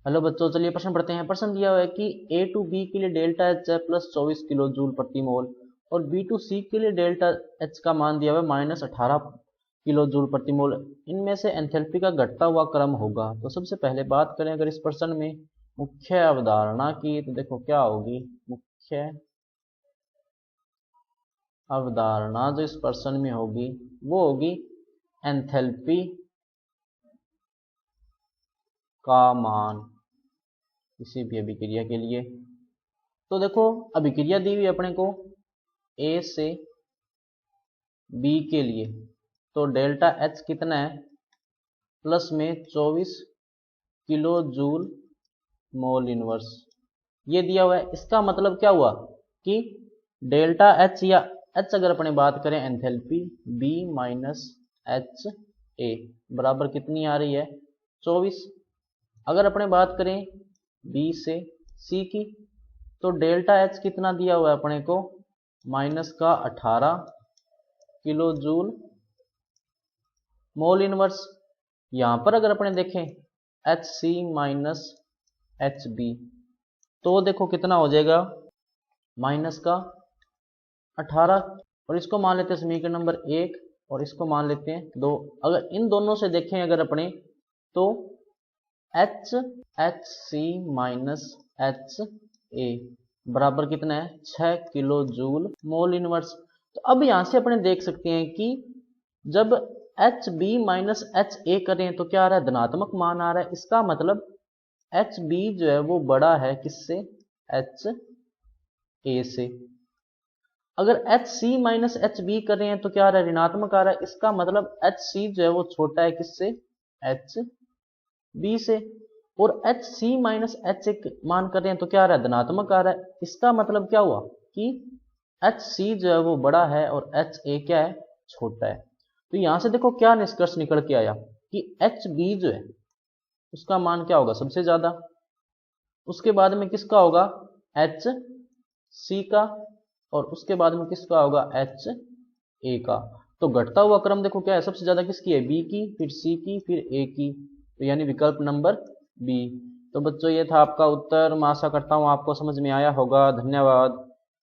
Hello बच्चों, चलिए प्रश्न पढ़ते हैं। प्रश्न दिया हुआ है कि ए टू बी के लिए डेल्टा एच है प्लस 24 किलो जूल प्रति मोल और बी टू सी के लिए डेल्टा एच का मान दिया हुआ है माइनस 18 किलो जूल प्रति मोल। इनमें से एंथैल्पी का घटता हुआ क्रम होगा। तो सबसे पहले बात करें अगर इस प्रश्न में मुख्य अवधारणा की, तो देखो क्या होगी मुख्य अवधारणा जो इस प्रश्न में होगी वो होगी एंथैल्पी का मान किसी भी अभिक्रिया के लिए। तो देखो अभिक्रिया दी हुई अपने को ए से बी के लिए, तो डेल्टा एच कितना है प्लस में 24 किलो जूल मोल इनवर्स ये दिया हुआ है। इसका मतलब क्या हुआ कि डेल्टा एच या एच अगर अपने बात करें enthalpy B minus H A बराबर कितनी आ रही है 24। अगर अपने बात करें बी से सी की, तो डेल्टा एच कितना दिया हुआ है अपने को माइनस का 18 किलो जूल मोल इनवर्स। यहां पर अगर अपने देखें H C minus H B, तो देखो कितना हो जाएगा माइनस का 18, और इसको मान लेते हैं समीकरण नंबर 1 और इसको मान लेते हैं 2। अगर इन दोनों से देखें अगर अपने, तो H H C minus H A बराबर कितना है 6 किलो जूल मोल इनवर्स। तो अब यहां से अपने देख सकते हैं कि जब H B minus H A करें तो क्या आ रहा है धनात्मक मान आ रहा है। इसका मतलब एच बी जो है वो बड़ा है किससे एच ए से। अगर H C minus H B कर रहे हैं तो क्या आ रहा है ऋणात्मक आ रहा है। इसका मतलब एच सी जो है वो छोटा है किससे एच बी से। और H C minus H A मान कर रहे हैं तो क्या आ रहा है धनात्मक आ रहा है। इसका मतलब क्या हुआ कि एच सी जो है वो बड़ा है और एच ए क्या है छोटा है। तो यहां से देखो क्या निष्कर्ष निकल के आया कि एच बी जो है उसका मान क्या होगा सबसे ज्यादा, उसके बाद में किसका होगा एच सी का, और उसके बाद में किसका होगा एच ए का। तो घटता हुआ क्रम देखो क्या है सबसे ज्यादा किसकी है बी की, फिर सी की, फिर ए की, तो यानी विकल्प नंबर बी। तो बच्चों ये था आपका उत्तर। मैं आशा करता हूं आपको समझ में आया होगा। धन्यवाद।